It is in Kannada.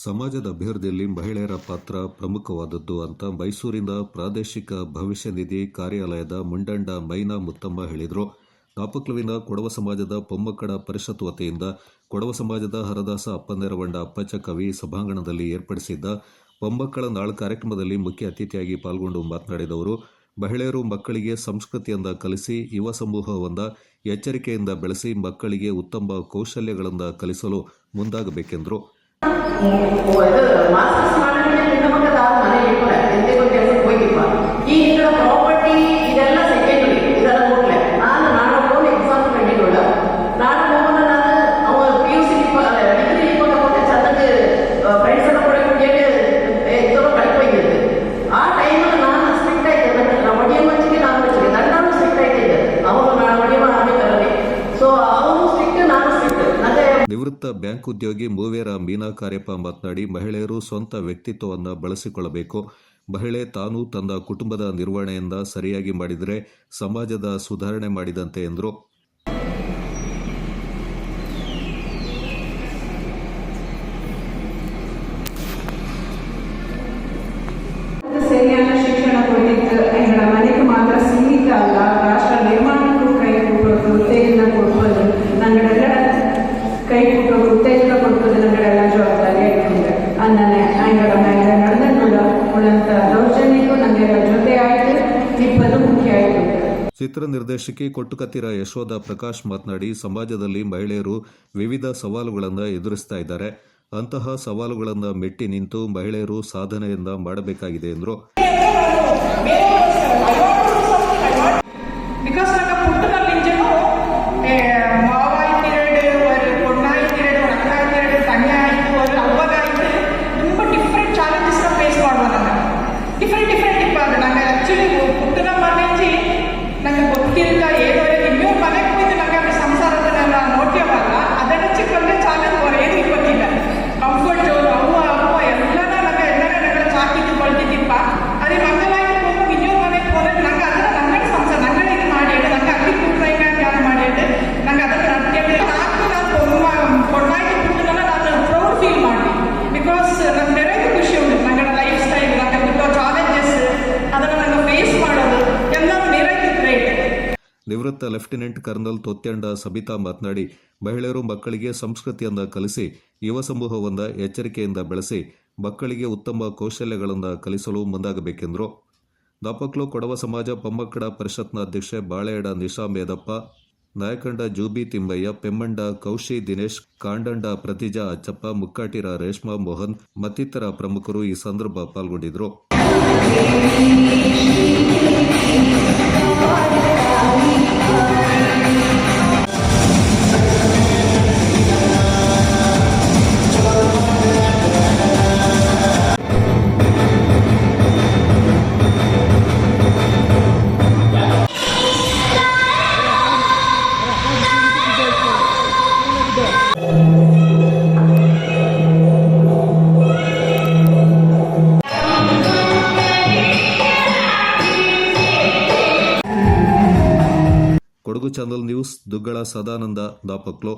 ಸಮಾಜದ ಅಭಿವೃದ್ಧಿಯಲ್ಲಿ ಮಹಿಳೆಯರ ಪಾತ್ರ ಪ್ರಮುಖವಾದದ್ದು ಅಂತ ಮೈಸೂರಿನ ಪ್ರಾದೇಶಿಕ ಭವಿಷ್ಯ ನಿಧಿ ಕಾರ್ಯಾಲಯದ ಮುಂಡಂಡ ಮೈನಾ ಮುತ್ತಮ್ಮ ಹೇಳಿದರು. ನಾಪಕ್ಲುವಿನ ಕೊಡವ ಸಮಾಜದ ಪೊಮ್ಮಕ್ಕಳ ಪರಿಷತ್ ವತಿಯಿಂದ ಕೊಡವ ಸಮಾಜದ ಹರದಾಸ ಅಪ್ಪನೆರವಂಡ ಅಪ್ಪಚ್ಚ ಕವಿ ಸಭಾಂಗಣದಲ್ಲಿ ಏರ್ಪಡಿಸಿದ್ದ ಪೊಮ್ಮಕ್ಕಳ ನಾಳು ಕಾರ್ಯಕ್ರಮದಲ್ಲಿ ಮುಖ್ಯ ಅತಿಥಿಯಾಗಿ ಪಾಲ್ಗೊಂಡು ಮಾತನಾಡಿದ ಅವರು, ಮಹಿಳೆಯರು ಮಕ್ಕಳಿಗೆ ಸಂಸ್ಕೃತಿಯಿಂದ ಕಲಿಸಿ ಯುವ ಸಮೂಹವನ್ನು ಎಚ್ಚರಿಕೆಯಿಂದ ಬೆಳೆಸಿ ಮಕ್ಕಳಿಗೆ ಉತ್ತಮ ಕೌಶಲ್ಯಗಳನ್ನು ಕಲಿಸಲು ಮುಂದಾಗಬೇಕೆಂದರು. ಮಾಸ್ಟರ್ಸ್ ಮಾಡಿದ್ರೆ ಹೆಣ್ಣು ಮಕ್ಕಳ ಮನೆ ಇಟ್ಕೊಳ ಎಂತೆಗೂ ಕೆಲಸಕ್ಕೆ ಹೋಗಿಪ್ಪ. ಈ ಇದರ ಪ್ರಾಪರ್ಟಿ ಇದೆಲ್ಲ ಸೆಕೆಂಡ್ರಿ, ಇದೆಲ್ಲ ನೋಡ್ಲೆ ನಾನು ನಾಡೋದು ಎಕ್ಸಾಮ್ ಕಂಡಿಲ್ಲ. ನಾನು ಅವ PUC ಡಿಗ್ರಿ ಕೊಟ್ಟೆ ಚಂದಕ್ಕೆ ಫ್ರೆಂಡ್ಸ್ ಎಲ್ಲ ಕೂಡ ಇದೆಲ್ಲ ಕಳ್ಕೊಯ್ತಿದ್ದೆ. ಆ ಟೈಮಲ್ಲಿ ನಾನು ಸ್ಟ್ರಿಕ್ಟ್ ಆಯ್ತು, ನಾವು ಒಡಿಯ ಮಂಚಿಗೆ ನಾನು ಮಂಚಿಗೆ ನಾನು ಸ್ಟ್ರಿಕ್ಟ್ ಆಯ್ತಿದ್ದೆ. ಅವನು ನಾನು ಒಡಿಯ ಆಗಬೇಕಲ್ಲಿ. ಸೊ ಅವನು ಸ್ಟ್ರಿಕ್ಟ್, ನಾನು ಸ್ಟ್ರಿಕ್ಟ್. ನಿವೃತ್ತ ಬ್ಯಾಂಕ್ ಉದ್ಯೋಗಿ ಮೂವೇರ ಮೀನಾ ಕಾರ್ಯಪ್ಪ ಮಾತನಾಡಿ, ಮಹಿಳೆಯರು ಸ್ವಂತ ವ್ಯಕ್ತಿತ್ವವನ್ನು ಬಳಸಿಕೊಳ್ಳಬೇಕು. ಮಹಿಳೆ ತಾನು ತನ್ನ ಕುಟುಂಬದ ನಿರ್ವಹಣೆಯಿಂದ ಸರಿಯಾಗಿ ಮಾಡಿದರೆ ಸಮಾಜದ ಸುಧಾರಣೆ ಮಾಡಿದಂತೆ ಎಂದರು. ಸರಿಯಾದ ಶಿಕ್ಷಣ ಕೊಟ್ಟಿದ್ದು ಎಂಗಳ ಮನೆಗೆ ಮಾತ್ರ ಸೀಮಿತ ಅಲ್ಲ, ರಾಷ್ಟ್ರ ನಿರ್ಮಾಣಕ್ಕೂ ಕೈ ಕೊಟ್ಟರು, ಉತ್ತೇಜನ ಕೊಡ್ಬೋದು, ನಂಗಳೆಲ್ಲ ಕೈ ಕೊಟ್ಟರು, ಉತ್ತೇಜನ ಕೊಡ್ಬೋದು, ನಂಗಳೆಲ್ಲ ಜವಾಬ್ದಾರಿ ಆಯ್ತಂದ್ರೆ ಅನ್ನನೆ ಅಂಗಳ ಮೇಲೆ ನಡೆದ ಉಳ್ಳಂತ ದೌರ್ಜನ್ಯಕ್ಕೂ ನಂಗೆಲ್ಲ ಜೊತೆ ಆಯ್ತು, ನಿಪ್ಪದು ಮುಖ್ಯ ಆಯ್ತು. ಚಿತ್ರ ನಿರ್ದೇಶಕಿ ಕೊಟ್ಟುಕತ್ತಿರ ಯಶೋಧ ಪ್ರಕಾಶ್ ಮಾತನಾಡಿ, ಸಮಾಜದಲ್ಲಿ ಮಹಿಳೆಯರು ವಿವಿಧ ಸವಾಲುಗಳನ್ನು ಎದುರಿಸ್ತಾ ಇದ್ದಾರೆ. ಅಂತಹ ಸವಾಲುಗಳನ್ನು ಮೆಟ್ಟಿ ನಿಂತು ಮಹಿಳೆಯರು ಸಾಧನೆಯನ್ನ ಮಾಡಬೇಕಾಗಿದೆ ಎಂದರು. ನಿವೃತ್ತ ಲೆಫ್ಟಿನೆಂಟ್ ಕರ್ನಲ್ ತೊತ್ಯಂಡ ಸಬಿತಾ ಮಾತನಾಡಿ, ಮಹಿಳೆಯರು ಮಕ್ಕಳಿಗೆ ಸಂಸ್ಕೃತಿಯನ್ನು ಕಲಿಸಿ ಯುವ ಸಮೂಹವನ್ನು ಎಚ್ಚರಿಕೆಯಿಂದ ಬೆಳೆಸಿ ಮಕ್ಕಳಿಗೆ ಉತ್ತಮ ಕೌಶಲ್ಯಗಳನ್ನು ಕಲಿಸಲು ಮುಂದಾಗಬೇಕೆಂದರು. ನಾಪಕ್ಲು ಕೊಡವ ಸಮಾಜ ಪೊಮ್ಮಕ್ಕಳ ಪರಿಷತ್ನ ಅಧ್ಯಕ್ಷೆ ಬಾಳೆಯಡ ನಿಶಾ ಮೇದಪ್ಪ, ನಾಯಕಂಡ ಜೂಬಿ ತಿಮ್ಮಯ್ಯ, ಪೆಮ್ಮಂಡ ಕೌಶಿ ದಿನೇಶ್, ಕಾಂಡಂಡ ಪ್ರತಿಜಾ ಅಚ್ಚಪ್ಪ, ಮುಕ್ಕಾಟಿರ ರೇಷ್ಮಾ ಮೋಹನ್ ಮತ್ತಿತರ ಪ್ರಮುಖರು ಈ ಸಂದರ್ಭ ಪಾಲ್ಗೊಂಡಿದ್ದರು. Kodagu channel news, Duggala Sadananda, Napoklu.